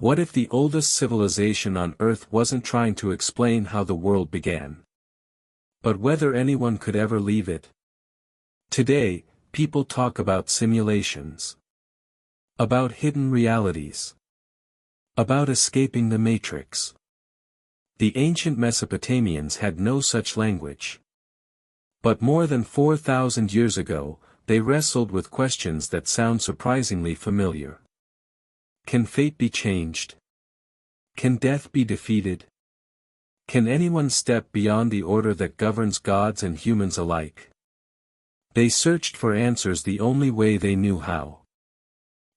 What if the oldest civilization on Earth wasn't trying to explain how the world began, but whether anyone could ever leave it? Today, people talk about simulations, about hidden realities, about escaping the matrix. The ancient Mesopotamians had no such language. But more than 4,000 years ago, they wrestled with questions that sound surprisingly familiar. Can fate be changed? Can death be defeated? Can anyone step beyond the order that governs gods and humans alike? They searched for answers the only way they knew how.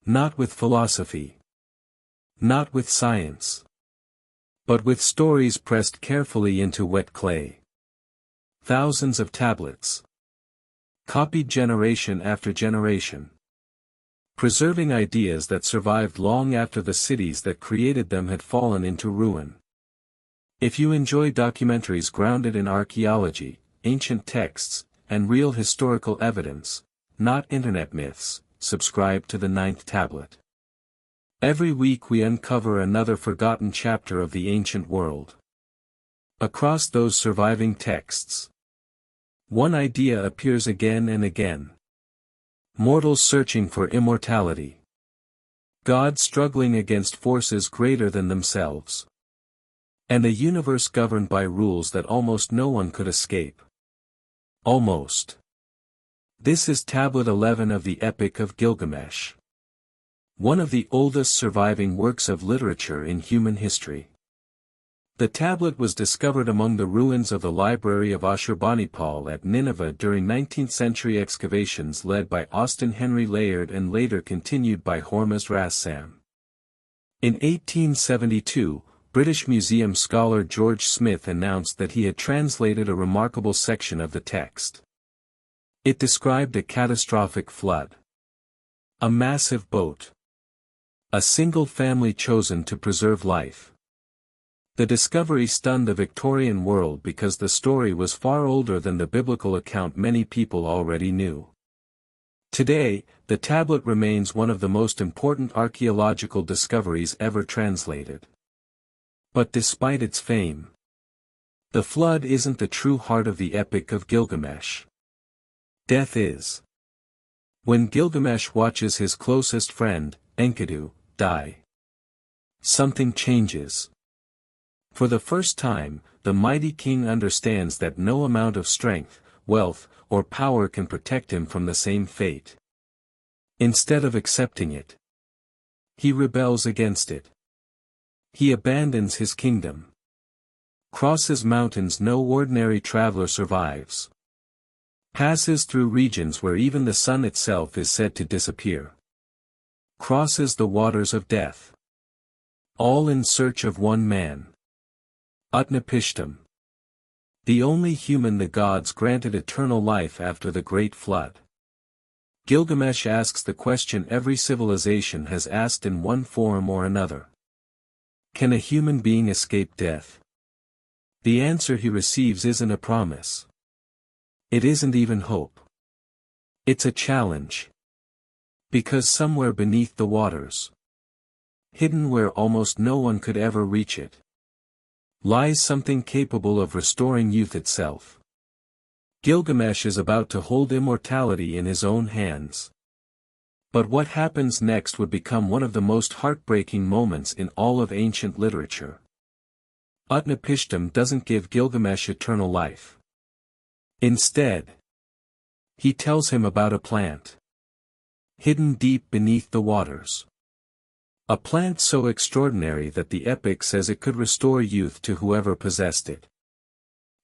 Not with philosophy. Not with science. But with stories pressed carefully into wet clay. Thousands of tablets. Copied generation after generation. Preserving ideas that survived long after the cities that created them had fallen into ruin. If you enjoy documentaries grounded in archaeology, ancient texts, and real historical evidence, not internet myths, subscribe to the 9th tablet. Every week we uncover another forgotten chapter of the ancient world. Across those surviving texts, one idea appears again and again. Mortals searching for immortality. Gods struggling against forces greater than themselves. And a universe governed by rules that almost no one could escape. Almost. This is Tablet 11 of the Epic of Gilgamesh. One of the oldest surviving works of literature in human history. The tablet was discovered among the ruins of the library of Ashurbanipal at Nineveh during 19th-century excavations led by Austin Henry Layard and later continued by Hormuz Rassam. In 1872, British Museum scholar George Smith announced that he had translated a remarkable section of the text. It described a catastrophic flood. A massive boat. A single family chosen to preserve life. The discovery stunned the Victorian world because the story was far older than the biblical account many people already knew. Today, the tablet remains one of the most important archaeological discoveries ever translated. But despite its fame, the flood isn't the true heart of the Epic of Gilgamesh. Death is. When Gilgamesh watches his closest friend, Enkidu, die, something changes. For the first time, the mighty king understands that no amount of strength, wealth, or power can protect him from the same fate. Instead of accepting it, he rebels against it. He abandons his kingdom. Crosses mountains no ordinary traveler survives. Passes through regions where even the sun itself is said to disappear. Crosses the waters of death. All in search of one man. Utnapishtim. The only human the gods granted eternal life after the Great Flood. Gilgamesh asks the question every civilization has asked in one form or another. Can a human being escape death? The answer he receives isn't a promise. It isn't even hope. It's a challenge. Because somewhere beneath the waters, hidden where almost no one could ever reach it, lies something capable of restoring youth itself. Gilgamesh is about to hold immortality in his own hands. But what happens next would become one of the most heartbreaking moments in all of ancient literature. Utnapishtim doesn't give Gilgamesh eternal life. Instead, he tells him about a plant, hidden deep beneath the waters. A plant so extraordinary that the epic says it could restore youth to whoever possessed it.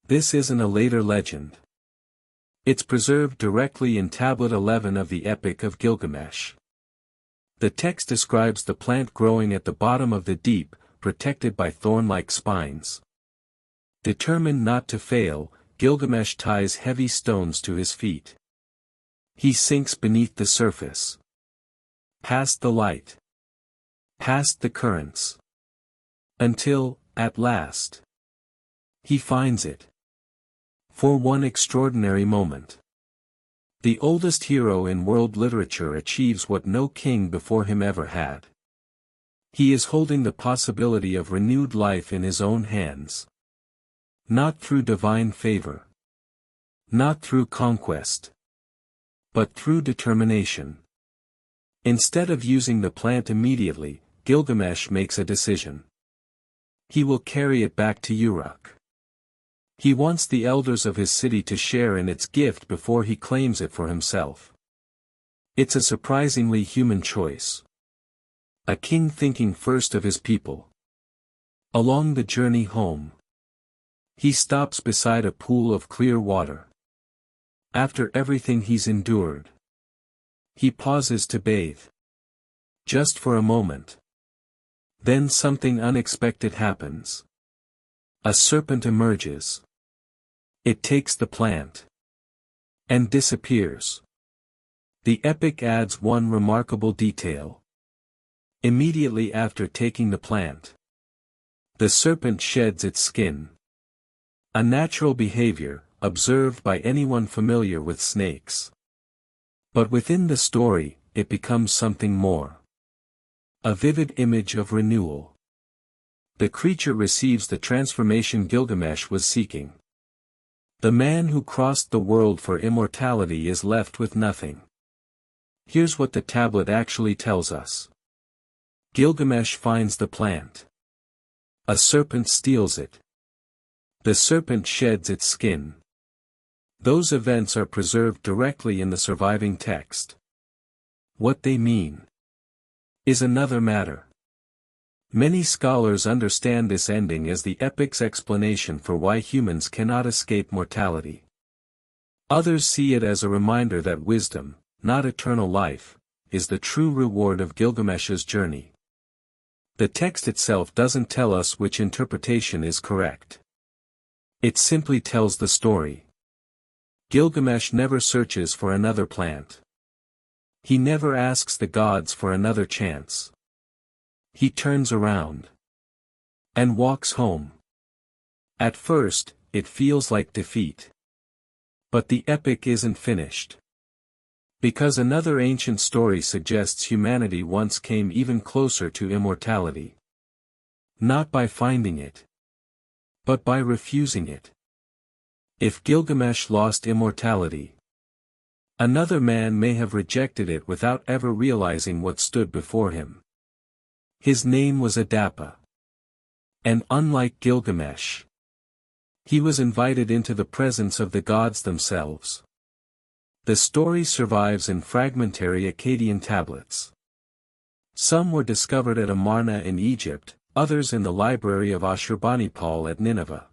This isn't a later legend. It's preserved directly in Tablet 11 of the Epic of Gilgamesh. The text describes the plant growing at the bottom of the deep, protected by thorn-like spines. Determined not to fail, Gilgamesh ties heavy stones to his feet. He sinks beneath the surface. Past the light. Past the currents. Until, at last, he finds it. For one extraordinary moment, the oldest hero in world literature achieves what no king before him ever had. He is holding the possibility of renewed life in his own hands. Not through divine favor. Not through conquest. But through determination. Instead of using the plant immediately, Gilgamesh makes a decision. He will carry it back to Uruk. He wants the elders of his city to share in its gift before he claims it for himself. It's a surprisingly human choice. A king thinking first of his people. Along the journey home, he stops beside a pool of clear water. After everything he's endured, he pauses to bathe. Just for a moment. Then something unexpected happens. A serpent emerges. It takes the plant. And disappears. The epic adds one remarkable detail. Immediately after taking the plant, the serpent sheds its skin. A natural behavior, observed by anyone familiar with snakes. But within the story, it becomes something more. A vivid image of renewal. The creature receives the transformation Gilgamesh was seeking. The man who crossed the world for immortality is left with nothing. Here's what the tablet actually tells us. Gilgamesh finds the plant. A serpent steals it. The serpent sheds its skin. Those events are preserved directly in the surviving text. What they mean is another matter. Many scholars understand this ending as the epic's explanation for why humans cannot escape mortality. Others see it as a reminder that wisdom, not eternal life, is the true reward of Gilgamesh's journey. The text itself doesn't tell us which interpretation is correct. It simply tells the story. Gilgamesh never searches for another plant. He never asks the gods for another chance. He turns around. And walks home. At first, it feels like defeat. But the epic isn't finished. Because another ancient story suggests humanity once came even closer to immortality. Not by finding it. But by refusing it. If Gilgamesh lost immortality, another man may have rejected it without ever realizing what stood before him. His name was Adapa. And unlike Gilgamesh, he was invited into the presence of the gods themselves. The story survives in fragmentary Akkadian tablets. Some were discovered at Amarna in Egypt, others in the library of Ashurbanipal at Nineveh.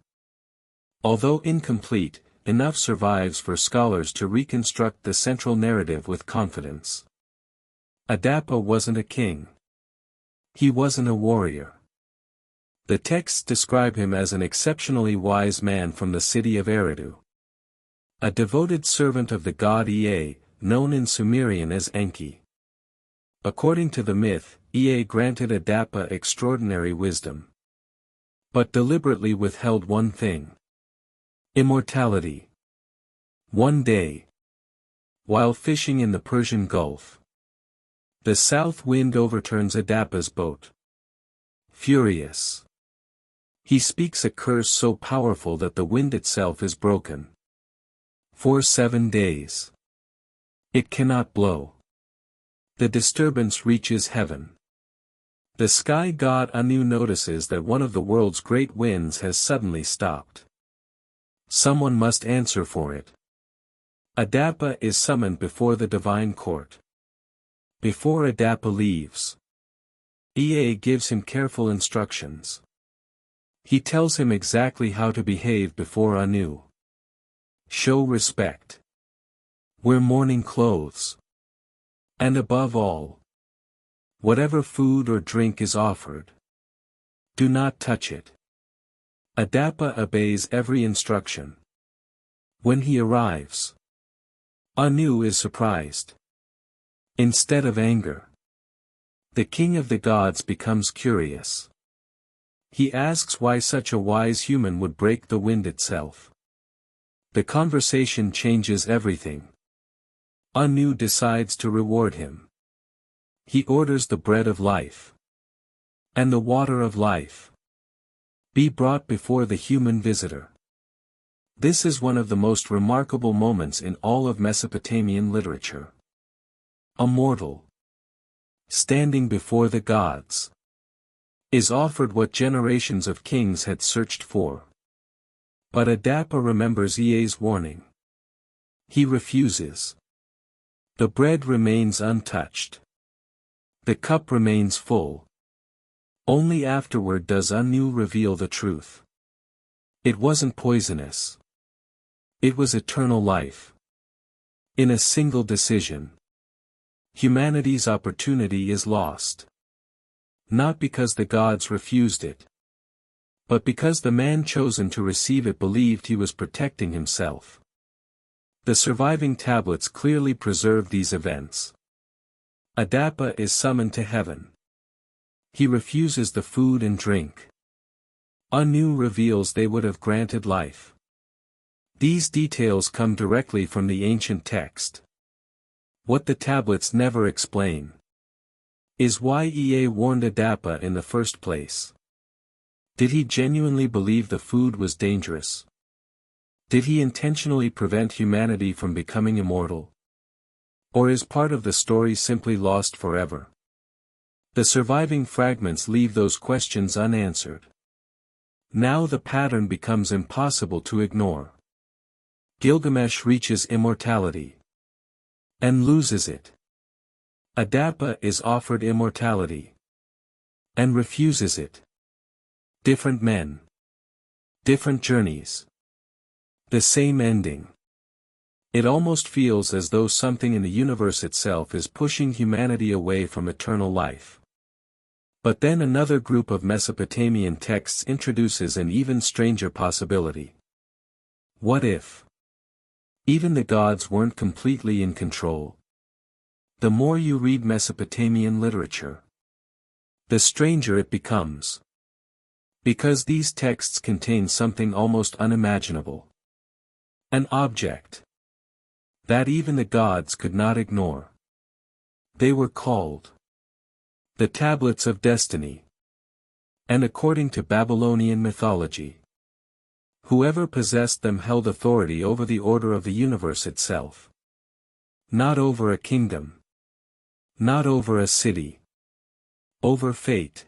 Although incomplete, enough survives for scholars to reconstruct the central narrative with confidence. Adapa wasn't a king. He wasn't a warrior. The texts describe him as an exceptionally wise man from the city of Eridu. A devoted servant of the god Ea, known in Sumerian as Enki. According to the myth, Ea granted Adapa extraordinary wisdom. But deliberately withheld one thing. Immortality. One day, while fishing in the Persian Gulf, the south wind overturns Adapa's boat. Furious, he speaks a curse so powerful that the wind itself is broken. For 7 days, it cannot blow. The disturbance reaches heaven. The sky god Anu notices that one of the world's great winds has suddenly stopped. Someone must answer for it. Adapa is summoned before the divine court. Before Adapa leaves, Ea gives him careful instructions. He tells him exactly how to behave before Anu. Show respect. Wear mourning clothes. And above all, whatever food or drink is offered, do not touch it. Adapa obeys every instruction. When he arrives, Anu is surprised. Instead of anger, the king of the gods becomes curious. He asks why such a wise human would break the wind itself. The conversation changes everything. Anu decides to reward him. He orders the bread of life. and the water of life be brought before the human visitor. This is one of the most remarkable moments in all of Mesopotamian literature. A mortal, standing before the gods, is offered what generations of kings had searched for. But Adapa remembers Ea's warning. He refuses. The bread remains untouched. The cup remains full. Only afterward does Anu reveal the truth. It wasn't poisonous. It was eternal life. In a single decision, humanity's opportunity is lost. Not because the gods refused it, but because the man chosen to receive it believed he was protecting himself. The surviving tablets clearly preserve these events. Adapa is summoned to heaven. He refuses the food and drink. Anu reveals they would have granted life. These details come directly from the ancient text. What the tablets never explain is why Ea warned Adapa in the first place. Did he genuinely believe the food was dangerous? Did he intentionally prevent humanity from becoming immortal? Or is part of the story simply lost forever? The surviving fragments leave those questions unanswered. Now the pattern becomes impossible to ignore. Gilgamesh reaches immortality and loses it. Adapa is offered immortality and refuses it. Different men, different journeys, the same ending. It almost feels as though something in the universe itself is pushing humanity away from eternal life. But then another group of Mesopotamian texts introduces an even stranger possibility. What if even the gods weren't completely in control? The more you read Mesopotamian literature, the stranger it becomes. Because these texts contain something almost unimaginable. An object that even the gods could not ignore. They were called the Tablets of Destiny. And according to Babylonian mythology, whoever possessed them held authority over the order of the universe itself. Not over a kingdom. Not over a city. Over fate.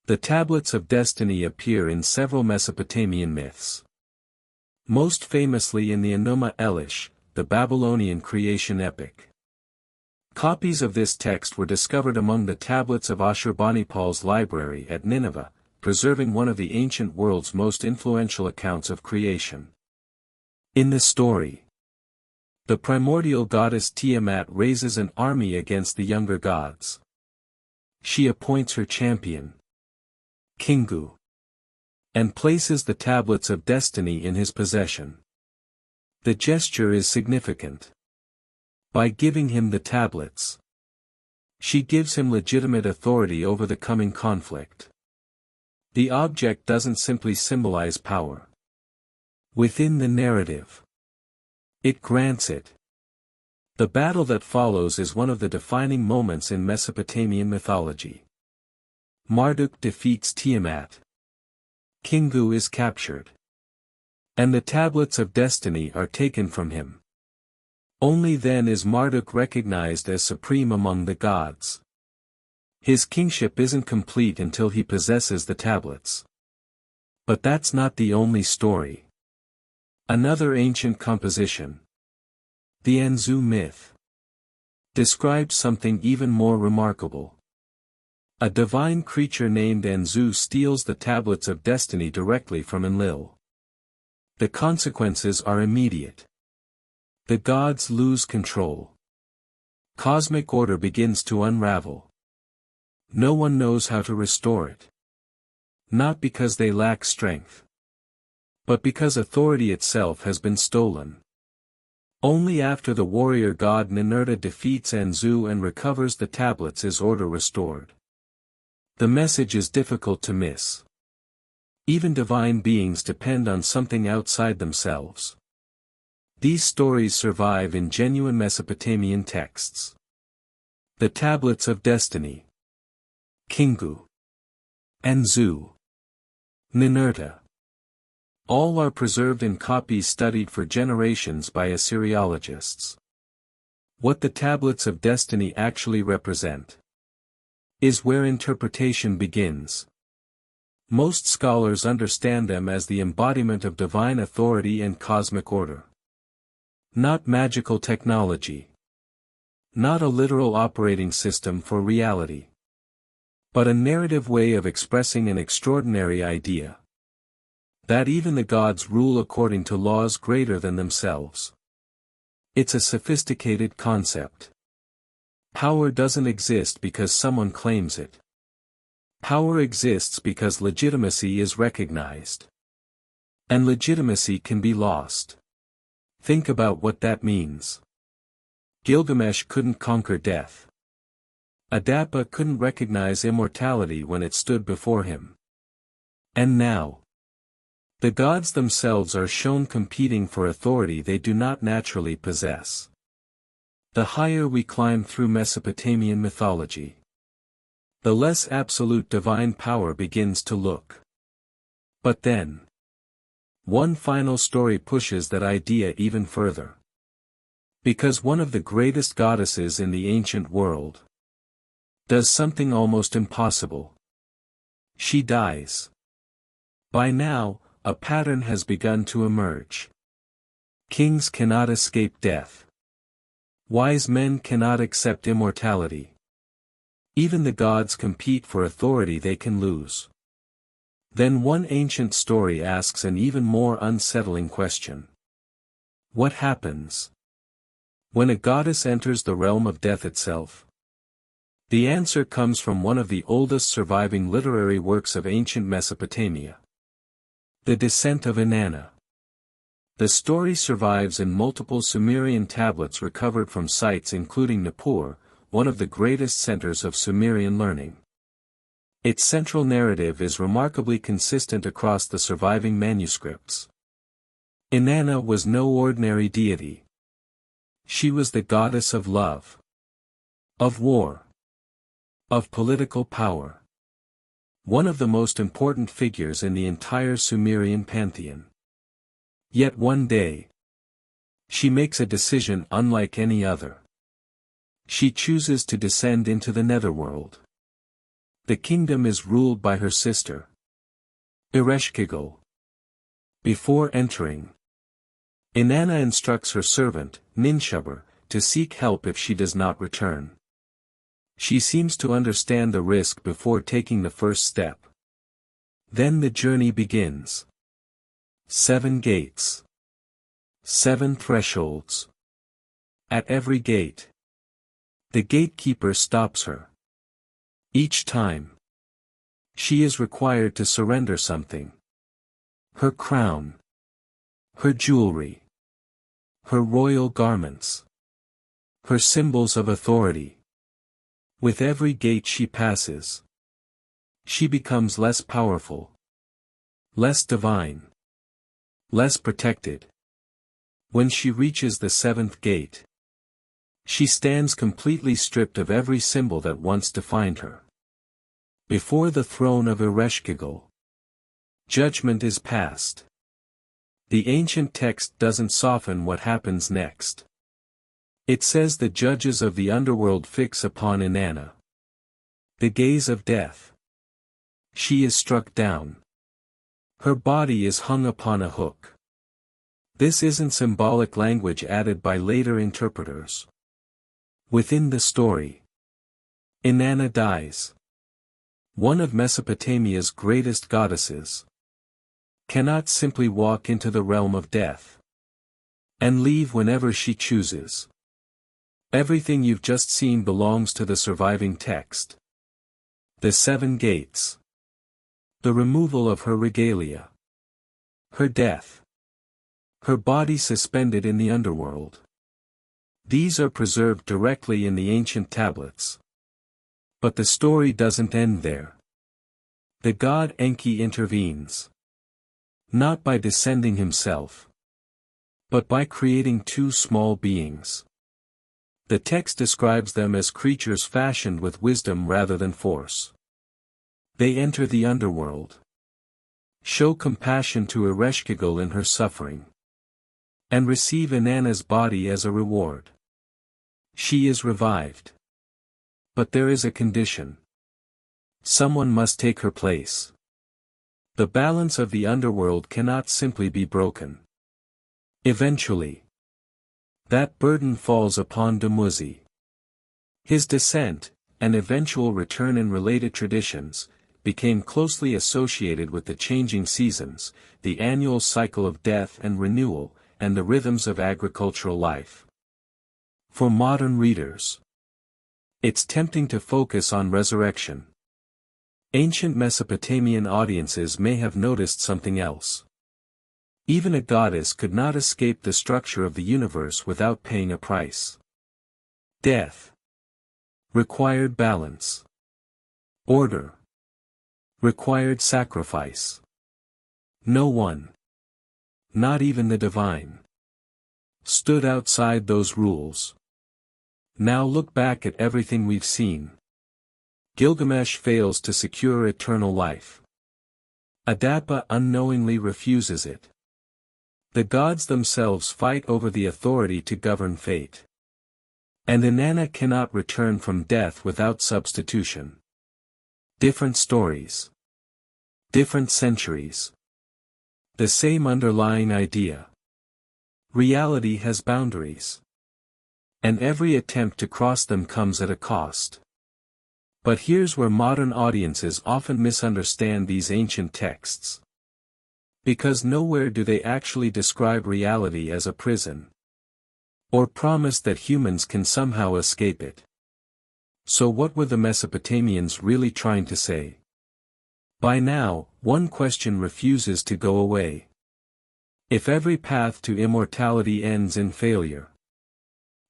The Tablets of Destiny appear in several Mesopotamian myths. Most famously in the Enuma Elish, the Babylonian creation epic. Copies of this text were discovered among the tablets of Ashurbanipal's library at Nineveh, preserving one of the ancient world's most influential accounts of creation. In the story, the primordial goddess Tiamat raises an army against the younger gods. She appoints her champion, Kingu, and places the Tablets of Destiny in his possession. The gesture is significant. By giving him the tablets, she gives him legitimate authority over the coming conflict. The object doesn't simply symbolize power within the narrative. It grants it. The battle that follows is one of the defining moments in Mesopotamian mythology. Marduk defeats Tiamat. Kingu is captured. And the Tablets of Destiny are taken from him. Only then is Marduk recognized as supreme among the gods. His kingship isn't complete until he possesses the tablets. But that's not the only story. Another ancient composition, the Anzu myth, describes something even more remarkable. A divine creature named Anzu steals the Tablets of Destiny directly from Enlil. The consequences are immediate. The gods lose control. Cosmic order begins to unravel. No one knows how to restore it. Not because they lack strength, but because authority itself has been stolen. Only after the warrior god Ninurta defeats Anzu and recovers the tablets is order restored. The message is difficult to miss. Even divine beings depend on something outside themselves. These stories survive in genuine Mesopotamian texts. The Tablets of Destiny. Kingu. Anzu. Ninurta. All are preserved in copies studied for generations by Assyriologists. What the tablets of destiny actually represent is where interpretation begins. Most scholars understand them as the embodiment of divine authority and cosmic order. Not magical technology. Not a literal operating system for reality. But a narrative way of expressing an extraordinary idea. That even the gods rule according to laws greater than themselves. It's a sophisticated concept. Power doesn't exist because someone claims it. Power exists because legitimacy is recognized. And legitimacy can be lost. Think about what that means. Gilgamesh couldn't conquer death. Adapa couldn't recognize immortality when it stood before him. And now, the gods themselves are shown competing for authority they do not naturally possess. The higher we climb through Mesopotamian mythology, the less absolute divine power begins to look. But then, one final story pushes that idea even further. Because one of the greatest goddesses in the ancient world does something almost impossible. She dies. By now, a pattern has begun to emerge. Kings cannot escape death. Wise men cannot accept immortality. Even the gods compete for authority they can lose. Then one ancient story asks an even more unsettling question. What happens when a goddess enters the realm of death itself? The answer comes from one of the oldest surviving literary works of ancient Mesopotamia. The Descent of Inanna. The story survives in multiple Sumerian tablets recovered from sites including Nippur, one of the greatest centers of Sumerian learning. Its central narrative is remarkably consistent across the surviving manuscripts. Inanna was no ordinary deity. She was the goddess of love, of war, of political power. One of the most important figures in the entire Sumerian pantheon. Yet one day, she makes a decision unlike any other. She chooses to descend into the Netherworld. The kingdom is ruled by her sister, Ereshkigal. Before entering, Inanna instructs her servant, Ninshubur, to seek help if she does not return. She seems to understand the risk before taking the first step. Then the journey begins. 7 gates. 7 thresholds. At every gate, the gatekeeper stops her. Each time, she is required to surrender something. Her crown. Her jewelry. Her royal garments. Her symbols of authority. With every gate she passes, she becomes less powerful, less divine, less protected. When she reaches the 7th gate, she stands completely stripped of every symbol that once defined her. Before the throne of Ereshkigal, judgment is passed. The ancient text doesn't soften what happens next. It says the judges of the underworld fix upon Inanna the gaze of death. She is struck down. Her body is hung upon a hook. This isn't symbolic language added by later interpreters. Within the story, Inanna dies. One of Mesopotamia's greatest goddesses cannot simply walk into the realm of death and leave whenever she chooses. Everything you've just seen belongs to the surviving text. The 7 gates. The removal of her regalia. Her death. Her body suspended in the underworld. These are preserved directly in the ancient tablets. But the story doesn't end there. The god Enki intervenes. Not by descending himself, but by creating 2 small beings. The text describes them as creatures fashioned with wisdom rather than force. They enter the underworld. Show compassion to Ereshkigal in her suffering. And receive Inanna's body as a reward. She is revived. But there is a condition. Someone must take her place. The balance of the underworld cannot simply be broken. Eventually, that burden falls upon Dumuzi. His descent, and eventual return in related traditions, became closely associated with the changing seasons, the annual cycle of death and renewal, and the rhythms of agricultural life. For modern readers, it's tempting to focus on resurrection. Ancient Mesopotamian audiences may have noticed something else. Even a goddess could not escape the structure of the universe without paying a price. Death required balance. Order required sacrifice. No one, not even the divine, stood outside those rules. Now look back at everything we've seen. Gilgamesh fails to secure eternal life. Adapa unknowingly refuses it. The gods themselves fight over the authority to govern fate. And Inanna cannot return from death without substitution. Different stories. Different centuries. The same underlying idea. Reality has boundaries. And every attempt to cross them comes at a cost. But here's where modern audiences often misunderstand these ancient texts. Because nowhere do they actually describe reality as a prison. Or promise that humans can somehow escape it. So what were the Mesopotamians really trying to say? By now, one question refuses to go away. If every path to immortality ends in failure,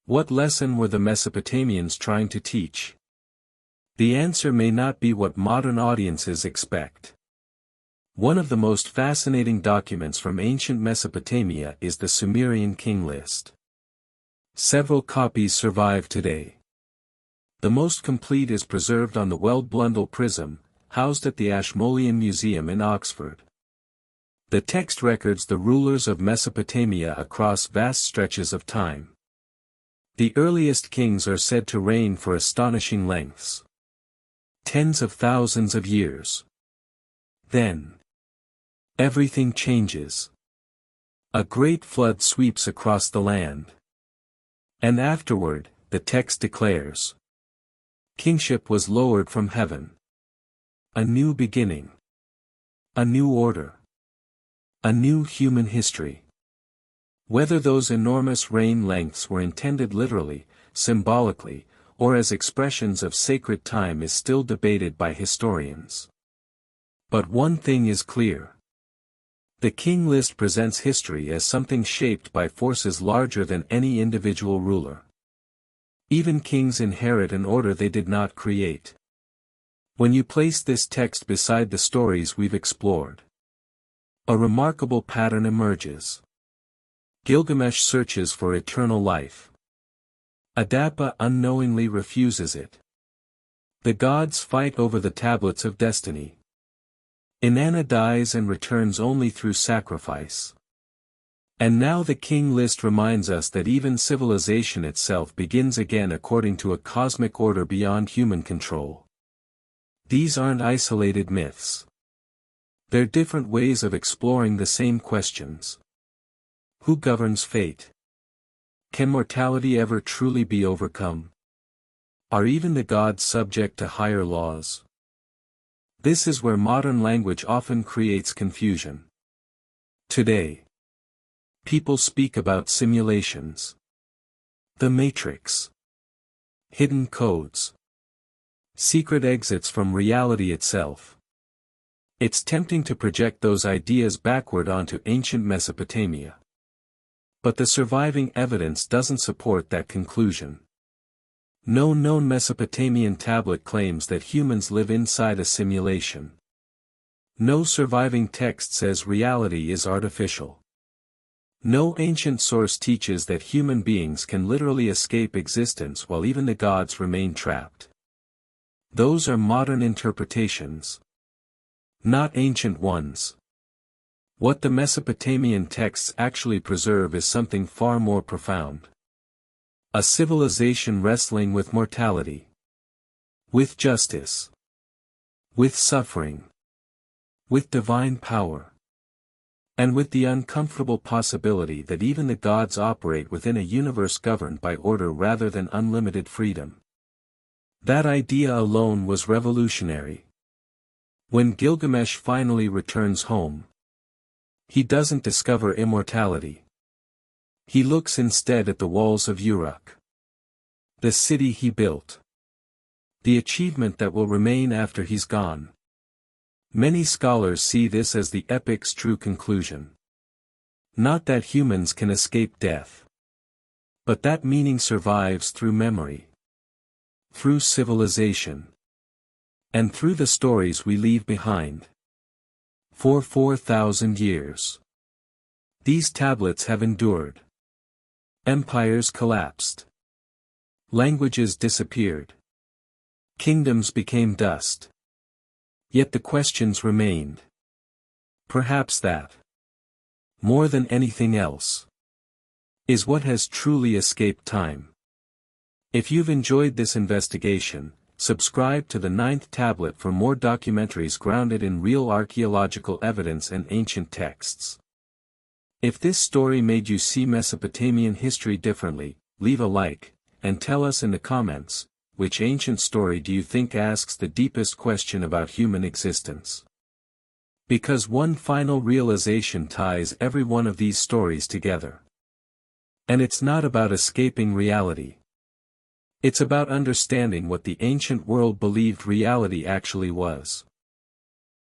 what lesson were the Mesopotamians trying to teach? The answer may not be what modern audiences expect. One of the most fascinating documents from ancient Mesopotamia is the Sumerian King List. Several copies survive today. The most complete is preserved on the Weld-Blundell prism, housed at the Ashmolean Museum in Oxford. The text records the rulers of Mesopotamia across vast stretches of time. The earliest kings are said to reign for astonishing lengths. Tens of thousands of years. Then, everything changes. A great flood sweeps across the land. And afterward, the text declares, kingship was lowered from heaven. A new beginning. A new order. A new human history. Whether those enormous reign lengths were intended literally, symbolically, or as expressions of sacred time is still debated by historians. But one thing is clear. The King List presents history as something shaped by forces larger than any individual ruler. Even kings inherit an order they did not create. When you place this text beside the stories we've explored, a remarkable pattern emerges. Gilgamesh searches for eternal life. Adapa unknowingly refuses it. The gods fight over the tablets of destiny. Inanna dies and returns only through sacrifice. And now the King List reminds us that even civilization itself begins again according to a cosmic order beyond human control. These aren't isolated myths. They're different ways of exploring the same questions. Who governs fate? Can mortality ever truly be overcome? Are even the gods subject to higher laws? This is where modern language often creates confusion. Today, people speak about simulations, the matrix, hidden codes, secret exits from reality itself. It's tempting to project those ideas backward onto ancient Mesopotamia. But the surviving evidence doesn't support that conclusion. No known Mesopotamian tablet claims that humans live inside a simulation. No surviving text says reality is artificial. No ancient source teaches that human beings can literally escape existence while even the gods remain trapped. Those are modern interpretations. not ancient ones. What the Mesopotamian texts actually preserve is something far more profound. A civilization wrestling with mortality. With justice. With suffering. With divine power. And with the uncomfortable possibility that even the gods operate within a universe governed by order rather than unlimited freedom. That idea alone was revolutionary. When Gilgamesh finally returns home, he doesn't discover immortality. He looks instead at the walls of Uruk. The city he built. The achievement that will remain after he's gone. Many scholars see this as the epic's true conclusion. Not that humans can escape death. But that meaning survives through memory. Through civilization. And through the stories we leave behind. For 4,000 years. These tablets have endured. Empires collapsed. Languages disappeared. Kingdoms became dust. Yet the questions remained. Perhaps that, more than anything else, is what has truly escaped time. If you've enjoyed this investigation, subscribe to the 9th tablet for more documentaries grounded in real archaeological evidence and ancient texts. If this story made you see Mesopotamian history differently, leave a like, and tell us in the comments, which ancient story do you think asks the deepest question about human existence? Because one final realization ties every one of these stories together. And it's not about escaping reality. It's about understanding what the ancient world believed reality actually was.